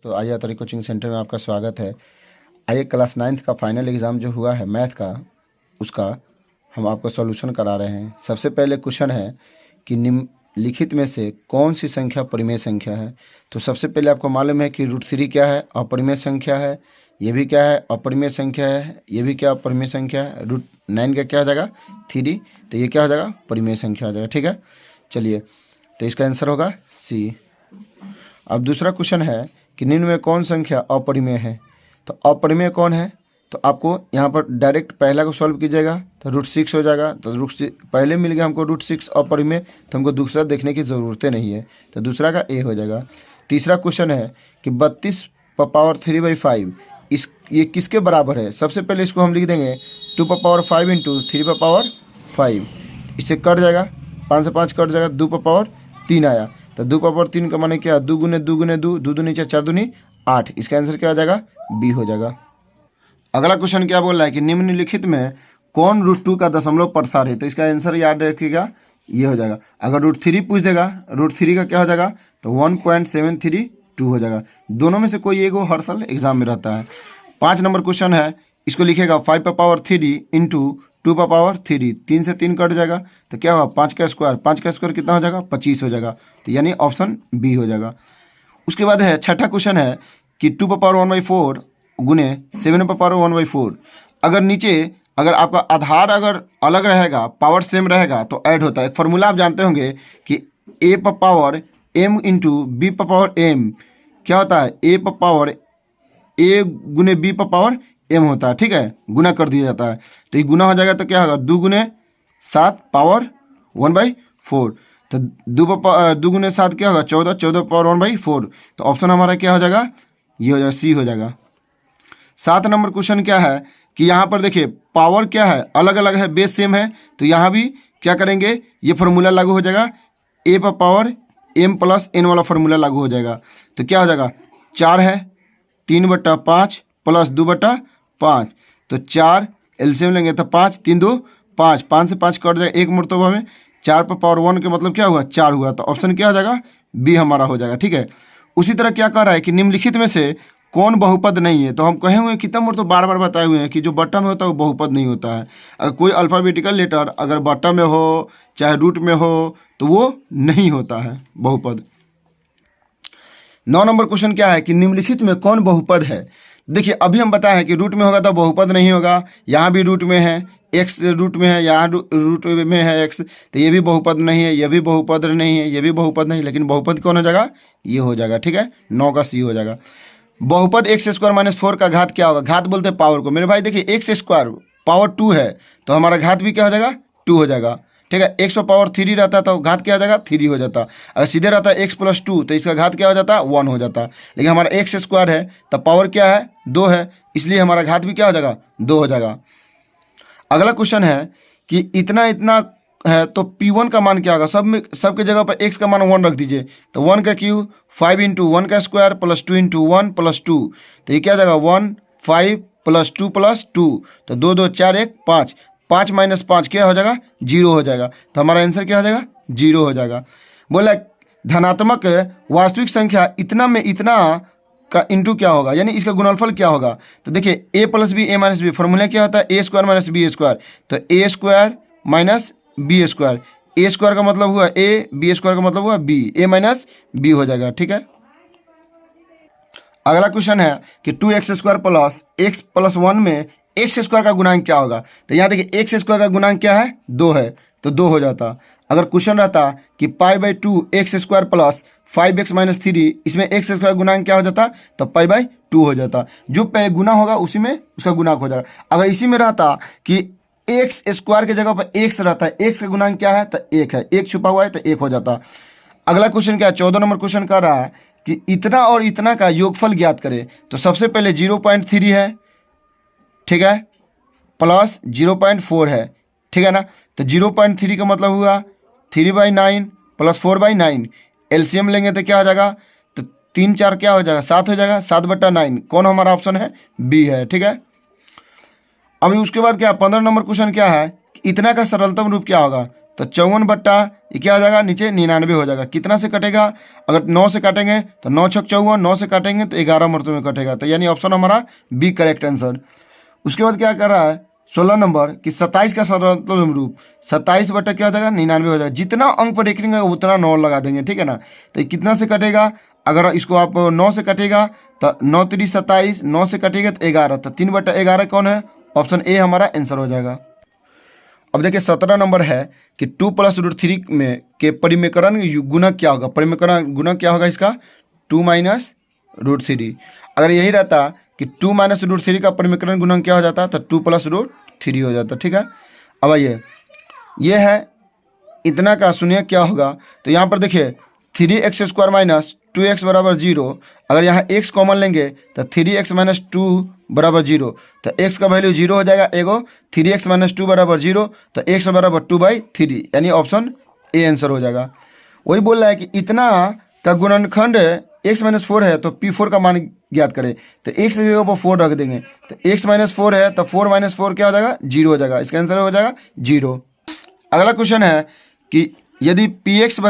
तो आइए Atri coaching centre में आपका स्वागत है। आइए क्लास 9th का फाइनल एग्ज़ाम जो हुआ है मैथ का, उसका हम आपको सॉल्यूशन करा रहे हैं। सबसे पहले क्वेश्चन है कि निम्नलिखित में से कौन सी संख्या परिमेय संख्या है। तो सबसे पहले आपको मालूम है कि √3 क्या है, अपरिमेय संख्या है। ये भी क्या है, अपरिमेय संख्या है। ये भी क्या, अपरिमेय संख्या है। √9 का क्या हो जाएगा, 3। तो ये क्या हो जाएगा, परिमेय संख्या हो जाएगा। ठीक है, चलिए, तो इसका आंसर होगा सी। अब दूसरा क्वेश्चन है कि निम्न में कौन संख्या अपरिमेय है। तो अपरिमेय कौन है, तो आपको यहाँ पर डायरेक्ट पहला को सॉल्व कीजिएगा तो √6 हो जाएगा। तो पहले मिल गया हमको √6 अपरिमेय, तो हमको दूसरा देखने की ज़रूरत नहीं है, तो दूसरा का ए हो जाएगा। तीसरा क्वेश्चन है कि 32⁵ ये किसके बराबर है। सबसे पहले इसको हम लिख देंगे 2⁵ इंटू 3⁵। इससे कट जाएगा, 5 से 5 कट जाएगा, 2⁵3 आया। तो 2⁵3 का माने क्या, 2 गुने 2 गुने 2, 2 दूनी 4, 4 दूनी 8। इसका आंसर क्या हो जाएगा, बी हो जाएगा। अगला क्वेश्चन क्या बोल रहा है कि निम्नलिखित में कौन √2 का दशमलव प्रसार है। तो इसका आंसर याद रखिएगा, ये हो जाएगा। अगर √3 पूछ देगा, √3 का क्या हो जाएगा, तो 1.732 हो जाएगा। दोनों में से कोई एक हर साल एग्जाम में रहता है। 5 नंबर क्वेश्चन है, इसको लिखेगा 5⁵3 इंटू 2⁵3। 3 से 3 कट जाएगा, तो क्या होगा, 5 का स्क्वायर। 5 का स्क्वायर कितना हो जाएगा, 25 हो जाएगा। तो यानी ऑप्शन बी हो जाएगा। उसके बाद है छठा क्वेश्चन है कि 2⁴ गुने 7⁴ अगर नीचे अगर आपका आधार अगर अलग रहेगा, पावर सेम रहेगा, तो ऐड होता है। एक फॉर्मूला आप जानते होंगे कि a⁴m इंटू b⁴m क्या होता है, a गुने b⁴m होता है। ठीक है, गुना कर दिया जाता है, तो ये गुना हो जाएगा। तो क्या होगा, 2 गुने 7 पावर 1/4। तो 2 गुने 7 क्या होगा, 14, 14 पावर 1/4। तो ऑप्शन हमारा क्या हो जाएगा, ये हो जाएगा, सी हो जाएगा। 7 नंबर क्वेश्चन क्या है कि यहाँ पर देखिए पावर क्या है, अलग अलग है, बेस सेम है। तो यहाँ भी क्या करेंगे, ये फार्मूला लागू हो जाएगा, a⁴m + n वाला फार्मूला लागू हो जाएगा। तो क्या हो जाएगा, 4 है, 3/5 + 2/5। तो 4 एलसीएम लेंगे तो 5, 3 2 5, 5 से 5 कट जाएगा, एक मरतबा में 4⁴1 के मतलब क्या हुआ, 4 हुआ। तो ऑप्शन क्या हो जाएगा, बी हमारा हो जाएगा। ठीक है, उसी तरह क्या कह रहा है कि निम्नलिखित में से कौन बहुपद नहीं है। तो हम कहे हुए कितना मरतबा बार बार बताए हुए हैं कि जो बट्टा में होता है वो बहुपद नहीं होता है। अगर कोई अल्फ़ाबेटिकल लेटर अगर बट्टा में हो चाहे रूट में हो तो वो नहीं होता है बहुपद। 9 नंबर क्वेश्चन क्या है कि निम्नलिखित में कौन बहुपद है। देखिए अभी हम बताए हैं कि रूट में होगा तो बहुपद नहीं होगा। यहाँ भी रूट में है, एक्स रूट में है, यहाँ रूट में है एक्स, तो ये भी बहुपद नहीं है, ये भी बहुपद नहीं है, ये भी बहुपद नहीं, लेकिन बहुपद कौन हो जाएगा, ये हो जाएगा। ठीक है, 9 का सी हो जाएगा। बहुपद x² - 4 का घात क्या होगा। घात बोलते हैं पावर को। मेरे भाई देखिए x² पावर 2 है, तो हमारा घात भी क्या हो जाएगा, 2 हो जाएगा। ठीक है, x पावर 3 रहता है तो घात क्या हो जाएगा, 3 हो जाता। अगर सीधे रहता है x + 2 तो इसका घात क्या हो जाता, 1 हो जाता। लेकिन हमारा x² है तो पावर क्या है, 2 है, इसलिए हमारा घात भी क्या हो जाएगा, 2 हो जाएगा। अगला क्वेश्चन है कि इतना इतना है तो P1 का मान क्या होगा। सबके जगह पर x का मान 1 रख दीजिए। तो 1 का क्यूब 5 इंटू 1 का स्क्वायर + 2 इंटू 1 + 2। तो ये क्या जाएगा, 1 5 + 2 + 2। तो 2 2 4 1 5, 5 - 5 क्या हो जाएगा, 0 हो जाएगा। तो हमारा आंसर क्या हो जाएगा, 0 हो जाएगा। बोला धनात्मक वास्तविक संख्या इतना में इतना का इंटू क्या होगा, यानी इसका गुणनफल क्या होगा। तो देखिए a + b a - b formula क्या होता है, a² - b²। तो a² - b²। a² का मतलब हुआ a, b² का मतलब हुआ b, a - b हो जाएगा। ठीक है, अगला क्वेश्चन है कि 2x² + x + 1 में x² का गुणांक क्या होगा। तो यहाँ देखिए x² का गुणांक क्या है, 2 है, तो 2 हो जाता। अगर क्वेश्चन रहता कि π/2 x² + 5x - 3, इसमें x² गुणांक क्या हो जाता, तो π/2 हो जाता। जो गुना होगा उसी में उसका गुणांक हो जाएगा। अगर इसी में रहता कि x² के जगह पर x रहता है, x का गुणांक क्या है, तो 1 है, 1 छुपा हुआ है तो 1 हो जाता। अगला क्वेश्चन क्या है, 14 नंबर क्वेश्चन कर रहा है कि इतना और इतना का योगफल ज्ञात करें। तो सबसे पहले 0.3 है, ठीक है, प्लस 0.4 है, ठीक है ना। तो 0.3 का मतलब हुआ 3/9 + 4/9। एलसीएम लेंगे तो क्या हो जाएगा, तो 3 4 क्या हो जाएगा, 7 हो जाएगा। 7/9 कौन हमारा ऑप्शन है, बी है। ठीक है, अभी उसके बाद क्या 15 नंबर क्वेश्चन क्या है, इतना का सरलतम रूप क्या होगा। तो 54 बट्टा ये क्या हो जाएगा, नीचे 99 हो जाएगा। कितना से कटेगा, अगर 9 से काटेंगे तो 9 छक 54, 9 से काटेंगे तो 11 मरतबे में कटेगा। तो यानी ऑप्शन हमारा बी करेक्ट आंसर। उसके बाद क्या कर रहा है 16 नंबर कि 27 का सरलतम रूप, 27 बट्टा क्या हो जाएगा 99 हो जाएगा। जितना अंक पर देखेंगे उतना 9 लगा देंगे, ठीक है ना। तो कितना से कटेगा, अगर इसको आप 9 से कटेगा तो 9 3 27, 9 से कटेगा तो 11, तो 3 बट्टा 11 कौन है, ऑप्शन ए हमारा आंसर हो जाएगा। अब देखिए 17 नंबर है कि 2 + √3 में के परिमेकरण गुणक क्या होगा। परिमेकरण गुणक क्या होगा इसका, 2 - √3। अगर यही रहता कि 2 - √3 का परिमेकरण गुणक क्या हो जाता तो 2 + √3 हो जाता, ठीक है। अब आइए ये है इतना का, सुनिए क्या होगा। तो यहाँ पर देखिए 3x² - 2x = 0। अगर यहाँ x कॉमन लेंगे तो 3x - 2 = 0, तो x का वैल्यू 0 हो जाएगा। एगो 3x - 2 = 0, तो x = 2/3, यानी ऑप्शन ए आंसर हो जाएगा। वही बोल रहा है कि इतना का गुणनखंड x - 4 है तो P4 का मान ज्ञात करें। तो x की जगह पर 4 रख देंगे, तो x - 4 है तो 4 - 4 क्या हो जाएगा, 0 हो जाएगा। इसका आंसर हो जाएगा 0। अगला क्वेश्चन है कि यदि Px =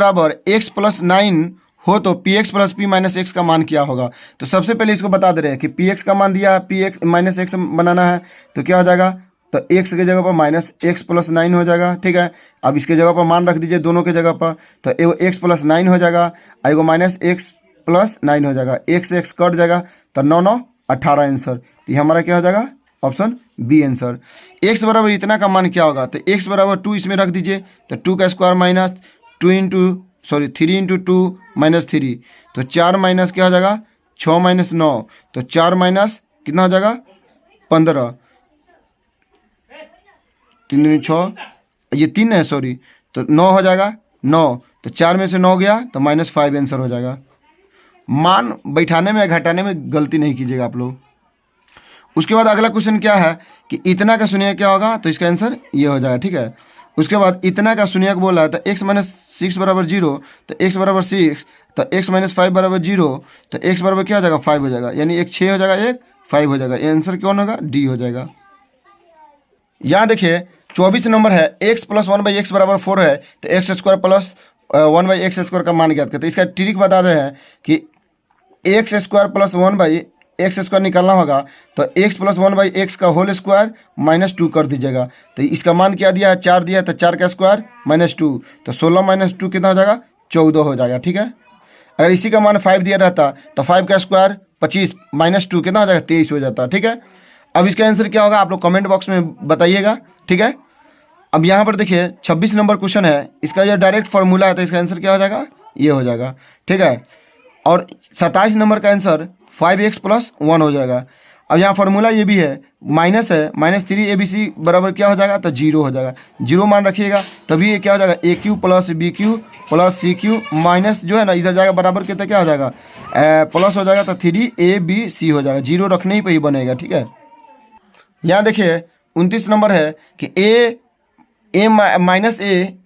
x + 9 हो तो Px + P - x का मान क्या होगा। तो सबसे पहले इसको बता दे रहे हैं कि Px का मान दिया है, Px - x बनाना है तो क्या हो जाएगा, तो x की जगह पर -x + 9 हो जाएगा, ठीक है। अब इसके जगह पर मान रख दीजिए दोनों के जगह पर, तो एगो x + 9 हो जाएगा, एगो -x + 9 हो जाएगा। x से x कट जाएगा तो 9 9 18 आंसर। तो ये हमारा क्या हो जाएगा, ऑप्शन बी आंसर। x बराबर इतना का मान क्या होगा, तो x = 2 इसमें रख दीजिए, तो 2 का स्क्वायर - 3 × 2 - 3, तो 4 माइनस क्या हो जाएगा 6 - 9, तो 4 माइनस कितना हो जाएगा 15, 3 दूनी 6, ये 3 है सॉरी, तो 9 हो जाएगा 9, तो 4 में से 9 गया तो -5 आंसर हो जाएगा। मान बैठाने में घटाने में गलती नहीं कीजिएगा आप लोग। उसके बाद अगला क्वेश्चन क्या है कि इतना का शून्य क्या होगा, तो इसका आंसर ये हो जाएगा, ठीक है। उसके बाद इतना का शून्य बोला है तो x - 6 = 0, तो x = 6, तो x - 5 = 0, तो x बराबर क्या हो जाएगा 5 हो जाएगा, यानी एक 6 हो जाएगा, एक 5 हो जाएगा। ये आंसर कौन होगा, डी हो जाएगा। यहाँ देखिए 24 नंबर है x + 1/x = 4 है, तो x² + 1/x² का मान ज्ञात करते हैं। इसका ट्रिक बता रहे हैं कि x² + 1/x² निकालना होगा, तो x + 1/x का होल स्क्वायर -2 कर दीजिएगा। तो इसका मान क्या दिया है, 4 दिया है, तो 4 का स्क्वायर -2, तो 16 - 2 कितना हो जाएगा 14 हो जाएगा, ठीक है। अगर इसी का मान 5 दिया रहता तो 5 का स्क्वायर 25 -2 कितना हो जाएगा 23 हो जाता, ठीक है। अब इसका आंसर क्या होगा आप लोग कमेंट बॉक्स में बताइएगा, ठीक है। अब यहाँ पर देखिए 26 नंबर क्वेश्चन है, इसका जो डायरेक्ट फार्मूला है तो इसका आंसर क्या हो जाएगा, ये हो जाएगा, ठीक है। और 27 नंबर का आंसर 5x + 1 हो जाएगा। अब यहाँ फार्मूला ये भी है, माइनस है, -3 ABC बराबर क्या हो जाएगा, तो 0 हो जाएगा। 0 मान रखिएगा तभी ये क्या हो जाएगा, AQ + BQ + CQ माइनस जो है ना इधर जाएगा बराबर के, तो क्या हो जाएगा प्लस हो जाएगा, तो 3ABC हो जाएगा। 0 रखने ही पे ही बनेगा, ठीक है। यहाँ देखिए 29 नंबर है कि a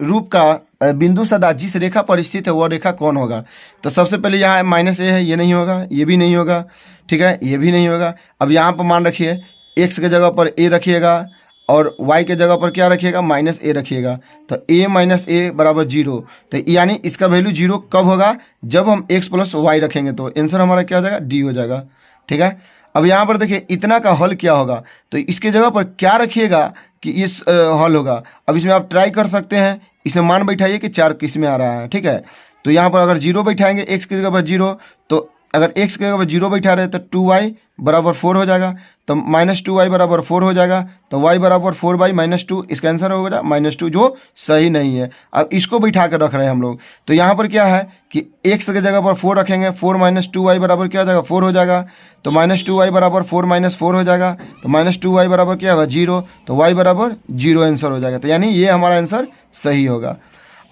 रूप का बिंदु सदा जिस रेखा पर स्थित है वह रेखा कौन होगा। तो सबसे पहले यहाँ -a है, ये नहीं होगा, ये भी नहीं होगा, ठीक है, ये भी नहीं होगा। अब यहाँ पर मान रखिए x के जगह पर a रखिएगा और y के जगह पर क्या रखिएगा -a रखिएगा, तो a - a = 0। तो यानी इसका वैल्यू 0 कब होगा, जब हम x + y रखेंगे, तो आंसर हमारा क्या हो जाएगा, डी हो जाएगा, ठीक है। अब यहाँ पर देखिए इतना का हल क्या होगा, तो इसके जगह पर क्या रखिएगा कि इस हल होगा। अब इसमें आप ट्राई कर सकते हैं, इसमें मान बैठाइए कि 4 किस में आ रहा है, ठीक है। तो यहाँ पर अगर 0 बैठाएंगे x की जगह पर 0, तो अगर x की जगह पर 0 बैठा रहे तो 2y = 4 हो जाएगा, तो -2y = 4 हो जाएगा, तो y = 4/-2, इसका आंसर हो जाएगा -2, जो सही नहीं है। अब इसको बैठा कर रख रहे हैं हम लोग, तो यहाँ पर क्या है कि x की जगह पर 4 रखेंगे, 4 - 2y बराबर क्या हो जाएगा 4 हो जाएगा, तो -2y = 4 - 4 हो जाएगा, तो -2y बराबर क्या होगा 0, तो y = 0 आंसर हो जाएगा। तो यानी ये हमारा आंसर सही होगा।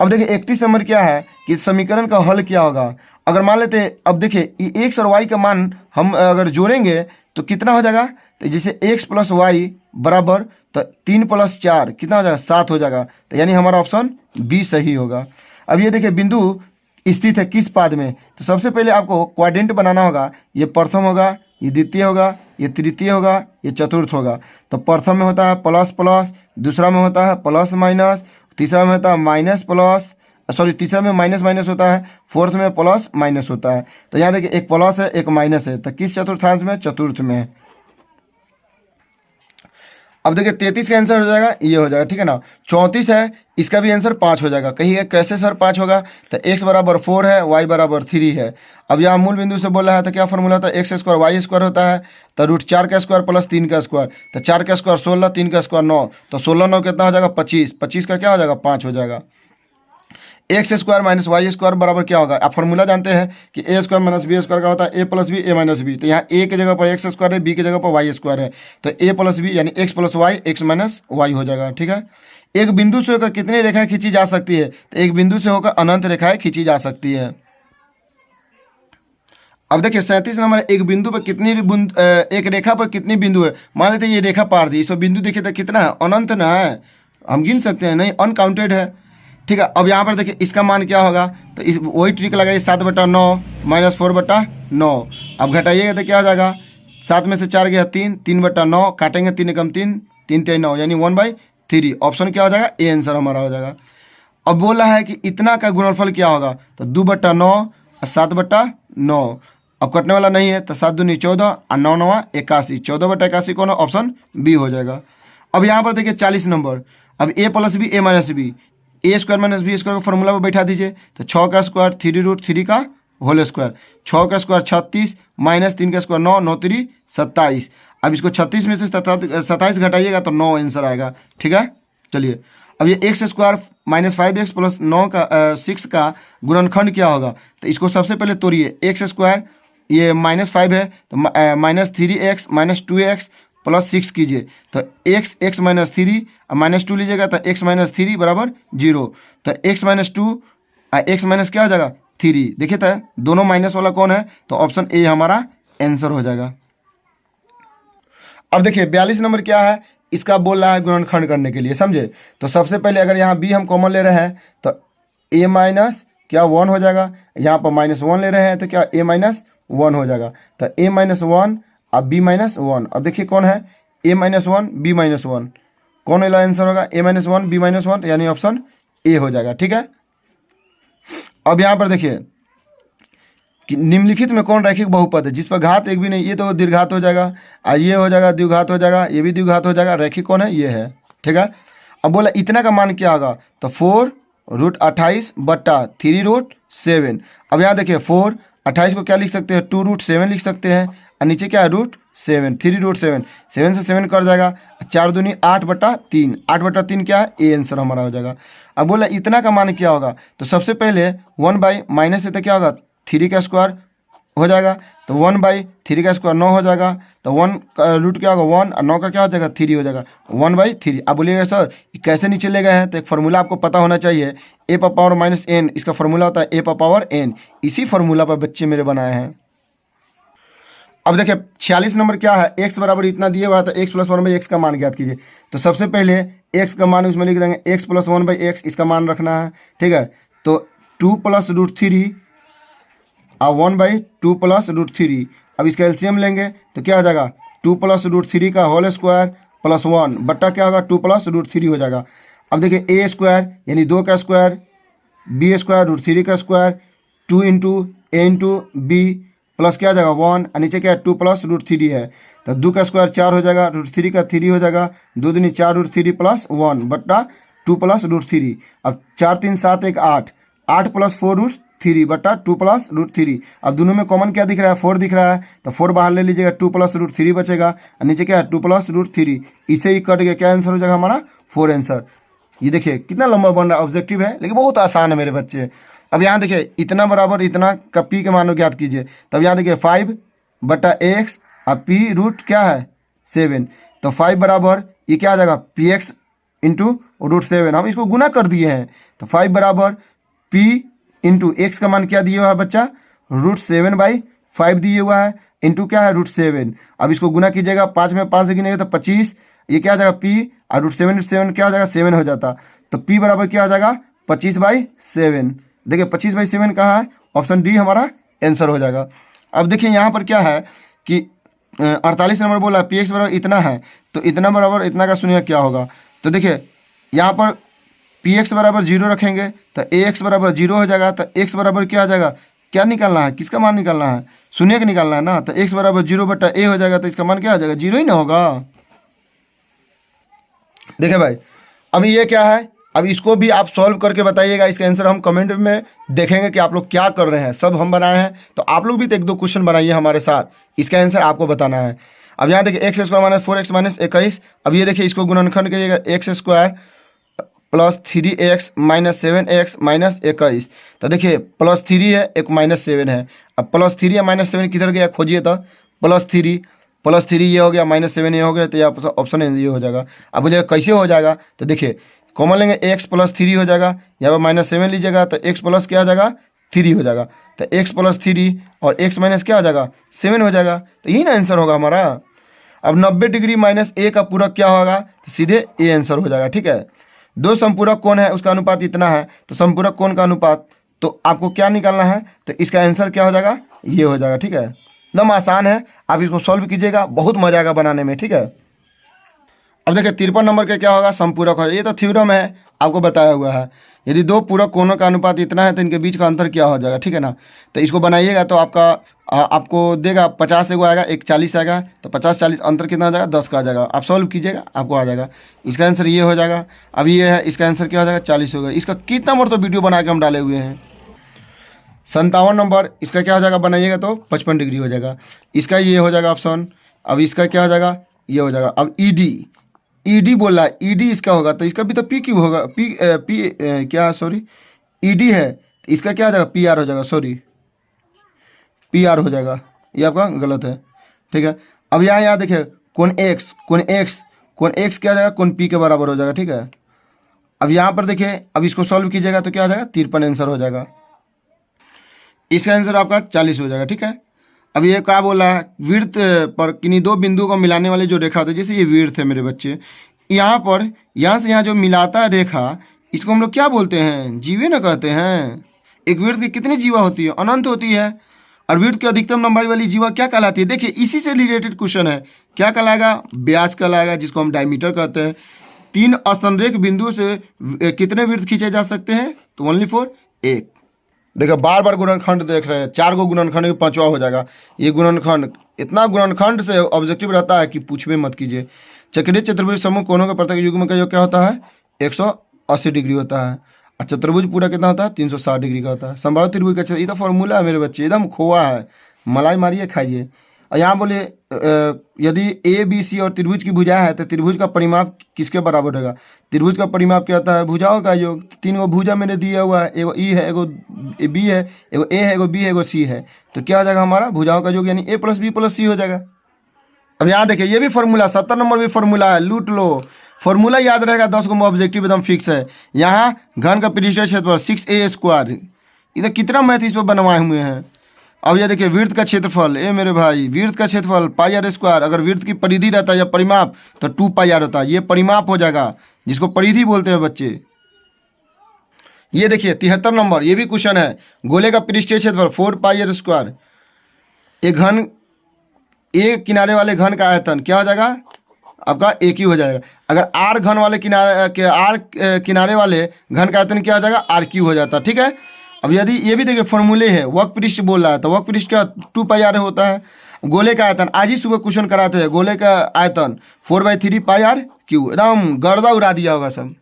अब देखिए 31 नंबर क्या है कि समीकरण का हल क्या होगा। अगर मान लेते अब देखिए x और y का मान हम अगर जोड़ेंगे तो कितना हो जाएगा, तो जैसे x + y बराबर तो 3 + 4 कितना हो जाएगा 7 हो जाएगा, तो यानी हमारा ऑप्शन बी सही होगा। अब ये देखिए बिंदु स्थित है किस पाद में, तो सबसे पहले आपको क्वाड्रेंट बनाना होगा। ये प्रथम होगा, ये द्वितीय होगा, ये तृतीय होगा, ये चतुर्थ होगा। तो प्रथम में होता है प्लस प्लस, दूसरा में होता है प्लस माइनस, तीसरा में होता है माइनस प्लस, सॉरी तीसरा में माइनस माइनस होता है, फोर्थ में प्लस माइनस होता है। तो यहाँ देखिए एक प्लस है एक माइनस है, तो किस चतुर्थांश में? चतुर्थ में। अब देखिए 33 का आंसर हो जाएगा ये हो जाएगा, ठीक है ना। 34 है, इसका भी आंसर 5 हो जाएगा। कहिए कैसे सर 5 होगा? तो x बराबर 4 है, y बराबर 3 है। अब यहाँ मूल बिंदु से बोल रहा है तो क्या फॉर्मूला था? एक्स स्क्वायर वाई स्क्वायर होता है, तो रूट 4 का स्क्वायर प्लस 3 का स्क्वायर, तो 4 का स्क्वायर 16, 3 का स्क्वायर 9, तो 16 9 कितना हो जाएगा? 25, 25 का क्या हो जाएगा? 5 हो जाएगा। X square minus Y square बराबर क्या होगा? आप फॉर्मूला जानते हैं कि A square minus B square का होता है A plus B A minus B. तो यहाँ ए की जगह पर एक्स स्क्वायर है, बी की जगह पर वाई स्क्वायर है, तो ए प्लस बी यानी X plus Y X minus Y हो जाएगा, ठीक है। एक बिंदु से होकर कितनी रेखाएं खींची जा सकती है? तो एक बिंदु से होकर अनंत रेखाएं खींची जा सकती है। अब देखिए 37 नंबर, एक बिंदु पर कितनी एक रेखा पर कितनी बिंदु है? मान लेते ये रेखा पार दी, इसमें बिंदु देखिए तो कितना है? अनंत ना है, हम गिन सकते हैं? नहीं, अनकाउंटेड है, ठीक है। अब यहाँ पर देखिए इसका मान क्या होगा? तो इस वही ट्रिक लगाइए, 7/9 माइनस 4/9। अब घटाइएगा तो क्या हो जाएगा? 7 में से 4 गया 3, 3/9 काटेंगे, 3 एकम 3, 3 3 9 यानी 1/3। ऑप्शन क्या हो जाएगा? ए आंसर हमारा हो जाएगा। अब बोल रहा है कि इतना का गुणनफल क्या होगा? तो 2/9 और 7/9। अब कटने वाला नहीं है, तो 7 दूनी 14 और 9 9 81, 14/81 कौन? ऑप्शन बी हो जाएगा। अब यहाँ पर देखिए 40 नंबर, अब ए plus B A minus B, A square minus B square को फॉर्मूला पर बैठा दीजिए, तो 6 का स्क्वायर 3√3 का होल स्क्वायर, 6 का स्क्वायर 36 माइनस 3 का स्क्वायर 9, 9 3 27। अब इसको 36 में से 27 घटाइएगा तो 9 आंसर आएगा, ठीक है। चलिए अब ये x square minus 5x plus 6 का गुणनखंड क्या होगा? तो इसको सबसे पहले तोड़िए, एक्स स्क्वायर ये -5 है, तो -3x माइनस 2x प्लस 6 कीजिए, तो x माइनस 3 और -2 लीजिएगा तो x माइनस 3 बराबर 0, तो x माइनस 2 x माइनस क्या हो जाएगा? 3। देखिए तो दोनों माइनस वाला कौन है? तो ऑप्शन ए हमारा आंसर हो जाएगा। अब देखिए 42 नंबर क्या है? इसका बोल रहा है गुणनखंड करने के लिए, समझे। तो सबसे पहले अगर यहाँ b हम कॉमन ले रहे हैं तो a माइनस क्या 1 हो जाएगा, यहाँ पर -1 ले रहे हैं तो क्या a माइनस 1 हो जाएगा, तो a माइनस 1 अब b माइनस 1। अब देखिए कौन है? a माइनस 1 b माइनस 1, कौन वाला आंसर होगा? a माइनस 1 b माइनस 1 यानी ऑप्शन ए हो जाएगा, ठीक है। अब यहाँ पर देखिए कि निम्नलिखित में कौन रैखिक बहुपद है जिस पर घात एक भी नहीं? ये तो दीर्घात हो जाएगा, और ये हो जाएगा द्विघात हो जाएगा, ये भी द्विघात हो जाएगा। रैखिक कौन है? ये है, ठीक है। अब बोला इतना का मान क्या होगा? तो 4√28/3√7। अब यहाँ देखिए 28 को क्या लिख सकते हैं? 2√7 लिख सकते हैं, और नीचे क्या है? √7, 3√7, 7 से 7 कर जाएगा, 4 दूनी 8/3, 8/3 क्या है? ए आंसर हमारा हो जाएगा। अब बोला इतना का मान क्या होगा? तो सबसे पहले 1 माइनस है तो क्या होगा? 3 का स्क्वायर हो जाएगा, तो 1/3 का स्क्वायर 9 हो जाएगा, तो 1 का रूट क्या होगा? 1 और 9 का क्या हो जाएगा? 3 हो जाएगा, 1/3। आप बोलिएगा सर कैसे नीचे ले गए हैं? तो एक फार्मूला आपको पता होना चाहिए, a पर पावर -n, इसका फार्मूला होता है a पर पावर n। इसी फार्मूला पर बच्चे मेरे बनाए हैं। अब देखिए 46 नंबर क्या है? x बराबर इतना दिया हुआ है, तो x प्लस 1/x का मान ज्ञात कीजिए। तो सबसे पहले x का मान उसमें लिख देंगे, x प्लस 1/x इसका मान रखना है, ठीक है। तो 2 + √3 और 1/2 + √3। अब इसका एलसीएम लेंगे तो क्या हो जाएगा? 2 + √3 का होल स्क्वायर प्लस 1 बट्टा क्या होगा? 2 + √3 हो जाएगा। अब देखिए a स्क्वायर यानी 2 का स्क्वायर, b स्क्वायर √3 का स्क्वायर, 2 × a × b प्लस क्या हो जाएगा? 1, और नीचे क्या है? 2 + √3 है, तो 2 का स्क्वायर 4 हो जाएगा, √3 का 3 हो जाएगा, 2 दूनी 4 √3 प्लस 1 बट्टा 2 + √3। अब 4 3 7 1 8, 8 + 4 √3 बट्टा 2 + √3। अब दोनों में कॉमन क्या दिख रहा है? 4 दिख रहा है, तो 4 बाहर ले लीजिएगा, 2 + √3 बचेगा, और नीचे क्या है? 2 + √3। इसे ही कट गया, क्या आंसर हो जाएगा हमारा? 4 आंसर। ये देखिए कितना लंबा बन रहा है, ऑब्जेक्टिव है लेकिन बहुत आसान है मेरे बच्चे। अब यहाँ देखिए इतना बराबर इतना का पी के मान ज्ञात कीजिए। तब यहाँ देखिए 5/x और p रूट क्या है? 7, तो 5 बराबर ये क्या आ जाएगा? px × √7। हम इसको गुना कर दिए हैं, तो 5 बराबर p × x का मान क्या दिया हुआ है बच्चा? √7/5 दिए हुआ है, इंटू क्या है? √7। अब इसको गुना कीजिएगा, 5 में 5 से गिनेगा तो 25, ये क्या आ जाएगा? p और √7 क्या हो जाएगा? 7 हो जाता, तो p बराबर क्या हो जाएगा? 25/7। देखिए 25/7 कहाँ है? ऑप्शन डी हमारा आंसर हो जाएगा। अब देखिए यहाँ पर क्या है कि 48 नंबर बोला px बराबर इतना है, तो इतना बराबर इतना का सुनिए क्या होगा। तो देखिए यहाँ पर पी एक्स बराबर जीरो रखेंगे तो ए एक्स बराबर जीरो हो जाएगा। तो एक्स बराबर क्या हो जाएगा, क्या निकालना है, किसका मान निकालना है, शून्य का निकालना है ना। तो एक्स बराबर जीरो बटा ए हो जाएगा, तो इसका मान क्या हो जाएगा, जीरो ही ना होगा। देखिए भाई, अब ये क्या है, अब इसको भी आप सॉल्व करके बताइएगा। इसका आंसर हम कमेंट में देखेंगे कि आप लोग क्या कर रहे हैं। सब हम बनाए हैं, तो आप लोग भी तो एक दो क्वेश्चन बनाइए हमारे साथ, इसका आंसर आपको बताना है। अब यहाँ देखिए x square minus 4x minus 21। अब ये देखिए इसको गुणनखंड करिएगा, x square plus 3x minus 7x minus 21। तो देखिए प्लस 3 है, एक माइनस 7 है। अब प्लस 3 या माइनस 7 किधर गया, खोजिए। तो प्लस थ्री ये हो गया, माइनस 7 ये हो गया, तो ये ऑप्शन ये हो जाएगा। अब मुझे कैसे हो जाएगा, तो देखिए कॉमन लेंगे, एक्स प्लस 3 हो जाएगा, यहाँ पर माइनस 7 लीजिएगा तो एक्स प्लस क्या हो जाएगा, 3 हो जाएगा। तो एक्स प्लस 3 और एक्स माइनस क्या हो जाएगा, 7 हो जाएगा। तो यही ना आंसर होगा हमारा। अब 90 डिग्री माइनस ए का पूरक क्या होगा, तो सीधे ए आंसर हो जाएगा। ठीक है, दो समपूरक कोण है, उसका अनुपात इतना है, तो समपूरक कोण का अनुपात, तो आपको क्या निकालना है, तो इसका आंसर क्या हो जाएगा, ये हो जाएगा। ठीक है, एकदम आसान है, आप इसको सॉल्व कीजिएगा, बहुत मजा आएगा बनाने में। ठीक है, अब देखिए 53 नंबर का क्या होगा, समपूरक है। ये तो थ्योरम है, आपको बताया हुआ है। यदि दो पूरक कोणों का अनुपात इतना है तो इनके बीच का अंतर क्या हो जाएगा। ठीक है ना, तो इसको बनाइएगा तो आपको देगा 50 एगो आएगा, एक 40 आएगा, तो 50-40 अंतर कितना आ जाएगा, 10 का आ जाएगा। आप सॉल्व कीजिएगा, आपको आ जाएगा। इसका आंसर ये हो जाएगा। अब ये है, इसका आंसर क्या हो जाएगा, 40 होगा। इसका कितना नंबर तो वीडियो बना के हम डाले हुए हैं। 57 नंबर, इसका क्या हो जाएगा, बनाइएगा तो 55 डिग्री हो जाएगा। इसका ये हो जाएगा ऑप्शन। अब इसका क्या हो जाएगा, ये हो जाएगा। अब ईडी बोल रहा है, ईडी इसका होगा, तो इसका भी तो पी क्यू होगा, क्या, सॉरी ईडी है, तो इसका क्या हो जाएगा, पी आर हो जाएगा, सॉरी पी आर हो जाएगा, ये आपका गलत है। ठीक है, अब यहाँ देखिए कौन एक्स क्या हो जाएगा, कौन पी के बराबर हो जाएगा। ठीक है, अब यहाँ पर देखिए, अब इसको सॉल्व कीजिएगा तो क्या हो जाएगा, 53 आंसर हो जाएगा। इसका आंसर आपका 40 हो जाएगा। ठीक है, अब ये क्या बोला है, वृत्त पर किन्हीं दो बिंदुओं को मिलाने वाली जो रेखा होती है, जैसे ये वृत्त है मेरे बच्चे, यहाँ पर यहाँ से यहाँ जो मिलाता है रेखा, इसको हम लोग क्या बोलते हैं, जीवे ना कहते हैं। एक वृत्त की कितनी जीवा होती है, अनंत होती है। और वृत्त की अधिकतम लंबाई वाली जीवा क्या कहलाती है, देखिए इसी से रिलेटेड क्वेश्चन है। क्या कहलाएगा, व्यास कहलाएगा, जिसको हम डायमीटर कहते हैं। 3 असंरेख बिंदु से कितने वृत्त खींचे जा सकते हैं, तो ओनली फॉर एक। देखो बार बार गुणनखंड देख रहे हैं, 4 गो गुणनखंड में 5वां हो जाएगा। ये गुणनखंड, इतना गुणनखंड से ऑब्जेक्टिव रहता है कि पूछवे मत कीजिए। चक्रीय चतुर्भुज समूह कोणों के प्रत्येक युग्म का योग क्या होता है, 180 डिग्री होता है। और चतुर्भुज पूरा कितना होता है, 360 डिग्री का होता है। संभावित त्रिभुज का ये तो फॉर्मूला है मेरे बच्चे, एकदम खोआ है, मलाई मारिए खाइए। और यहाँ बोले यदि ए बी सी और त्रिभुज की भुजा है तो त्रिभुज का परिमाप किसके बराबर होगा। त्रिभुज का परिमाप क्या होता है, भुजाओं का योग। 3 गो भुजा मैंने दिया हुआ है, एगो ई है, एगो बी है, एगो ए है, एगो बी है, एगो सी है। तो क्या हो जाएगा हमारा, भुजाओं का योग, यानी ए प्लस बी प्लस सी हो जाएगा। अब यहाँ देखिए ये भी फॉर्मूला, 70 नंबर भी फॉर्मूला है, लूट लो। फॉर्मूला याद रहेगा, 10 गो ऑब्जेक्टिव एकदम फिक्स है। यहाँ घन का पृष्ठीय क्षेत्रफल 6a², इधर कितना मैथ इस पर बनवाए हुए हैं। अब ये देखिए वृत्त का क्षेत्रफल, ए मेरे भाई, वृत्त का क्षेत्रफल πr²। अगर वृत्त की परिधि रहता है या परिमाप तो 2πr होता है, ये परिमाप हो जाएगा, जिसको परिधि बोलते हैं बच्चे। ये देखिए 73 नंबर, ये भी क्वेश्चन है। गोले का पृष्ठीय क्षेत्रफल 4πr²। एक घन, एक किनारे वाले घन का आयतन क्या हो जाएगा आपका, एक ही हो जाएगा। अगर आर घन वाले किनारे वाले घन का आयतन क्या हो जाएगा, RQ हो जाता है। ठीक है, अब यदि ये भी देखिए फॉर्मूले है, वक्र पृष्ठ बोल रहा है, तो वक्र पृष्ठ क्या 2πr होता है। गोले का आयतन, आज ही सुबह क्वेश्चन कराते हैं, गोले का आयतन 4/3πr², एकदम गर्दा उड़ा दिया होगा सब।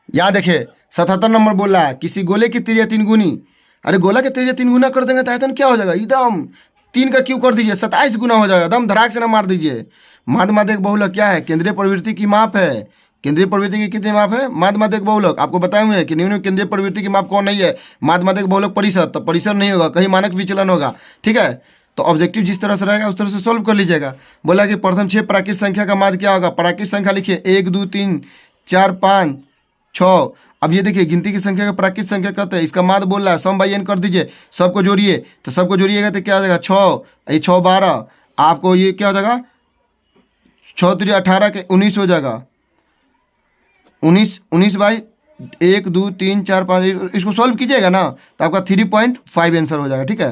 यहाँ देखिए 77 नंबर बोल रहा है, किसी गोले की त्रिज्या 3 गुनी। अरे गोला के त्रिज्या 3 गुना कर देंगे तो आयतन क्या हो जाएगा, एकदम 3 का क्यों कर दीजिए, 27 गुना हो जाएगा, एकदम धड़ाक से ना मार दीजिए। माध्यमाधिक बहुलक क्या है, केंद्रीय प्रवृत्ति की माप है। केंद्रीय प्रवृत्ति की कितनी माप है, माध्यमाधिक बहुलक। आपको बताए हुए हैं कि निम्न केंद्रीय प्रवृत्ति की माप कौन नहीं है, माध्यमाधिक बहुलक परिसर, तो परिसर नहीं होगा, कहीं मानक विचलन होगा। ठीक है, तो ऑब्जेक्टिव जिस तरह से रहेगा उस तरह से सोल्व कर लीजिएगा। बोला कि प्रथम 6 प्राकृत संख्या का माध्य क्या होगा, प्राकृत संख्या लिखिए 1 2 3 4 5 6। अब ये देखिए गिनती की संख्या का प्राकृत संख्या कहते हैं, इसका माध्य बोल रहा है, सम बाई n कर दीजिए, सबको जोड़िए, तो सबको जोड़िएगा तो क्या हो जाएगा 6, ये 6 12, आपको ये क्या हो जाएगा 6 3 18 के 19 हो जाएगा। 19 बाई 1 2 3 4 5, इसको सॉल्व कीजिएगा ना तो आपका 3.5 आंसर हो जाएगा। ठीक है,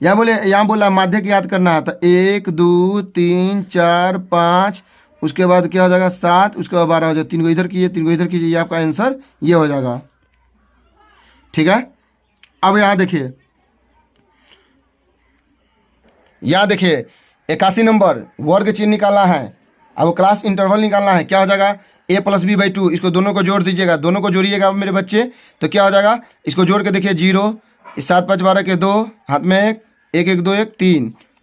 यहाँ बोला माध्य की याद करना है, तो 1 2 3 4 5 उसके बाद क्या हो जाएगा 7, उसके बाद 12 हो जाएगा। 3 को इधर कीजिए, 3 को इधर कीजिए, ये आपका आंसर ये हो जाएगा। ठीक है, अब यहाँ देखिए, यहाँ देखिए 81 नंबर वर्ग चिन्ह निकालना है। अब क्लास इंटरवल निकालना है। क्या हो जाएगा a + b/2, इसको दोनों को जोड़ दीजिएगा, दोनों को जोड़िएगा मेरे बच्चे, तो क्या हो जाएगा, इसको जोड़ के देखिए 0, 7 5 12 के 2, हाथ में 1, 1 1 2 1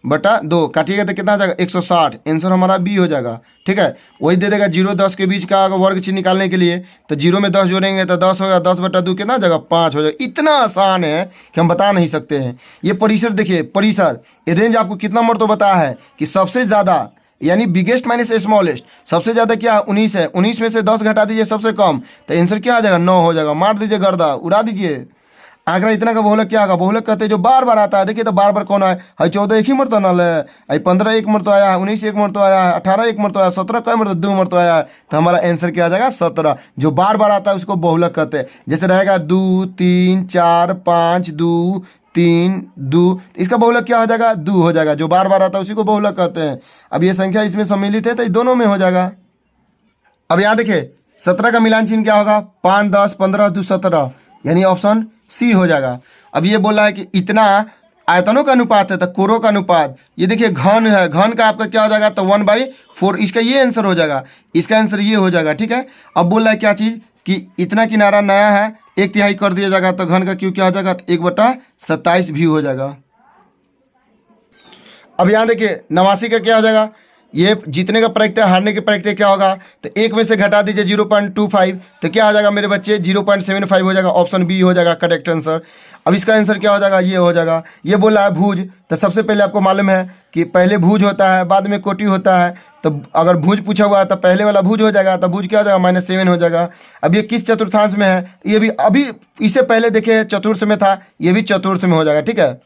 3/2 काटिएगा तो कितना आ जाएगा 160। आंसर हमारा बी हो जाएगा। ठीक है, वही दे देगा 0 10 के बीच का वर्ग चिन्ह निकालने के लिए, तो 0 में 10 जोड़ेंगे तो 10 होगा, 10/2 कितना हो जाएगा 5 हो जाएगा। इतना आसान है कि हम बता नहीं सकते हैं। ये परिसर देखिए, परिसर ये रेंज आपको कितना नंबर तो बताया है कि सबसे ज़्यादा यानी बिगेस्ट माइनस स्मॉलेस्ट, सबसे ज़्यादा क्या 19 है, 19 में से 10 घटा दीजिए सबसे कम, तो आंसर क्या आ जाएगा 9 हो जाएगा। मार दीजिए गर्दा, उड़ा दीजिए। आंकड़ा इतना का बहुलक क्या होगा, बहुलक कहते हैं जो बार बार आता है। देखिए तो बार बार कौन आया है, 14 एक ही मरतो नल है, 15 एक मरतो आया है, 19 एक मरतो आया है, 18 एक मरतो आया है, 17 कई मरतो 2 मरतो आया है, तो हमारा आंसर क्या आ जाएगा 17। जो बार बार आता है उसको बहुलक कहते हैं। जैसे रहेगा 2 3 4 5 2 3 2, इसका बहुलक क्या हो जाएगा 2 हो जाएगा। जो बार बार आता है उसी को बहुलक कहते हैं। अब ये संख्या इसमें सम्मिलित है तो ये दोनों में हो जाएगा। अब यहाँ देखिए 17 का मिलान चिन्ह क्या होगा, 5 10 15 2 17, यानी ऑप्शन सी हो जाएगा। अब ये बोला है कि इतना आयतनों का अनुपात है तो कोरों का अनुपात, ये देखिए घन है, घन का आपका क्या हो जाएगा तो 1/4, इसका ये आंसर हो जाएगा, इसका आंसर ये हो जाएगा। ठीक है, अब बोल रहा है क्या चीज़ कि इतना किनारा नया है 1/3 कर दिया जाएगा तो घन का क्यों क्या हो जाएगा तो 1/27 भी हो जाएगा। अब यहाँ देखिए 89 का क्या हो जाएगा, ये जीतने का प्रत्यय हारने के प्रत्यय क्या होगा, तो 1 में से घटा दीजिए 0.25, तो क्या हो जाएगा मेरे बच्चे 0.75 हो जाएगा। ऑप्शन बी हो जाएगा करेक्ट आंसर। अब इसका आंसर क्या हो जाएगा, ये हो जाएगा। ये बोला है भुज, तो सबसे पहले आपको मालूम है कि पहले भुज होता है बाद में कोटि होता है, तो अगर भुज पूछा हुआ है तो पहले वाला भुज हो जाएगा, तो भुज क्या हो जाएगा -7 हो जाएगा। अब ये किस चतुर्थांश में है, ये भी अभी इससे पहले देखिए चतुर्थ में था, ये भी चतुर्थ में हो जाएगा। ठीक है,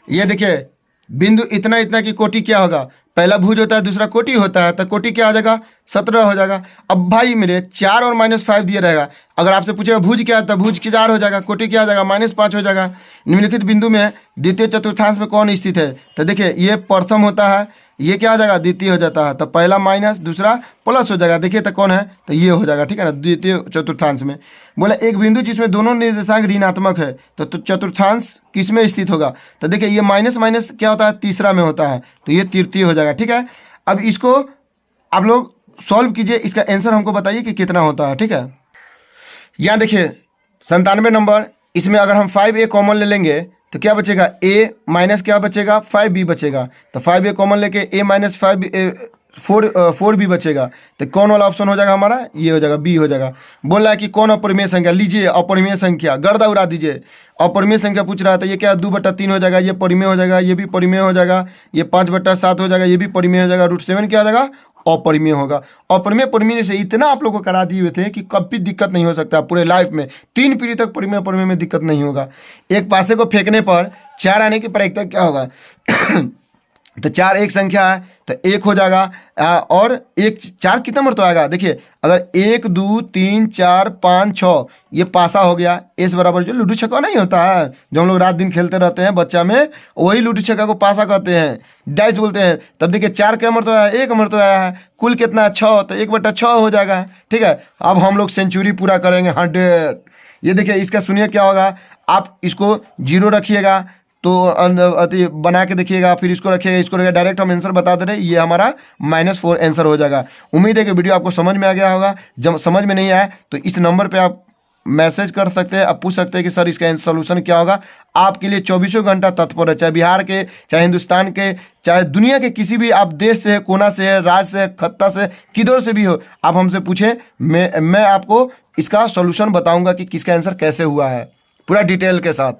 ये देखिए बिंदु इतना इतना की कोटि क्या होगा, पहला भुज होता है दूसरा कोटि होता है, तो कोटि क्या आ जाएगा 17 हो जाएगा। अब भाई मेरे 4 और -5 दिया रहेगा, अगर आपसे पूछेगा भुज क्या है तो भुज 4 हो जाएगा, कोटि क्या आ जाएगा -5 हो जाएगा। निम्नलिखित बिंदु में द्वितीय चतुर्थांश में कौन स्थित है, तो देखिए ये प्रथम होता है, ये क्या हो जाएगा द्वितीय हो जाता है, तो पहला माइनस दूसरा प्लस हो जाएगा। देखिए तो कौन है, तो ये हो जाएगा। ठीक है ना, द्वितीय चतुर्थांश में बोला एक बिंदु जिसमें दोनों निर्देशांक ऋणात्मक है तो चतुर्थांश किस में स्थित होगा, तो देखिए ये माइनस माइनस क्या होता है तीसरा में होता है, तो ये तृतीय हो जाएगा। ठीक है, अब इसको आप लोग सॉल्व कीजिए, इसका आंसर हमको बताइए कि कितना होता है। ठीक है, यहाँ देखिए 97 नंबर, इसमें अगर हम 5a कॉमन ले लेंगे तो क्या बचेगा a माइनस क्या बचेगा 5b बचेगा, तो 5a कॉमन लेके a माइनस 4b बचेगा, तो कौन वाला ऑप्शन हो जाएगा हमारा, ये हो जाएगा बी हो जाएगा। बोल रहा है कि कौन अपरिमेय संख्या, लीजिए अपरिमेय संख्या, गर्दा उड़ा दीजिए। अपरिमेय संख्या पूछ रहा था, ये क्या 2/3 हो जाएगा, ये परिमेय हो जाएगा, ये भी परिमेय हो जाएगा, ये 5/7 हो जाएगा, ये भी परिमेय हो जाएगा, √7 क्या हो जाएगा अपरिमेय होगा। अपरिमेय परिमेय से इतना आप लोगों को करा दिए हुए थे कि कभी दिक्कत नहीं हो सकता पूरे लाइफ में, 3 पीढ़ी तक परिमेय परिमेय में दिक्कत नहीं होगा। एक पासे को फेंकने पर 4 आने की प्रत्यय क्या होगा तो 4 एक संख्या है तो 1 हो जाएगा, और 1 4 कितना मर तो आएगा, देखिए अगर 1 2 3 4 5 6 ये पासा हो गया, एस बराबर जो लूडो छक्का नहीं होता है जो हम लोग रात दिन खेलते रहते हैं बच्चा में, वही लूडो छक्का को पासा कहते हैं, डाइस बोलते हैं। तब देखिए 4 क्या मर तो आया, 1 मर तो आया है, कुल कितना 6, तो 1/6 हो जाएगा। ठीक है, अब हम लोग सेंचुरी पूरा करेंगे 100। ये देखिए इसका सुनिए क्या होगा, आप इसको 0 रखिएगा तो अति बना के देखिएगा, फिर इसको रखिएगा, इसको रखिएगा, डायरेक्ट हम आंसर बता दे रहे, ये हमारा -4 आंसर हो जाएगा। उम्मीद है कि वीडियो आपको समझ में आ गया होगा। जब समझ में नहीं आया तो इस नंबर पे आप मैसेज कर सकते हैं, आप पूछ सकते हैं कि सर इसका सोल्यूशन क्या होगा। आपके लिए 24 घंटा तत्पर है, चाहे बिहार के, चाहे हिंदुस्तान के, चाहे दुनिया के किसी भी आप देश से, कोना से है, राज्य से, खत्ता से, किधर से भी हो, आप हमसे पूछें, मैं आपको इसका सोल्यूशन बताऊँगा कि किसका आंसर कैसे हुआ है पूरा डिटेल के साथ।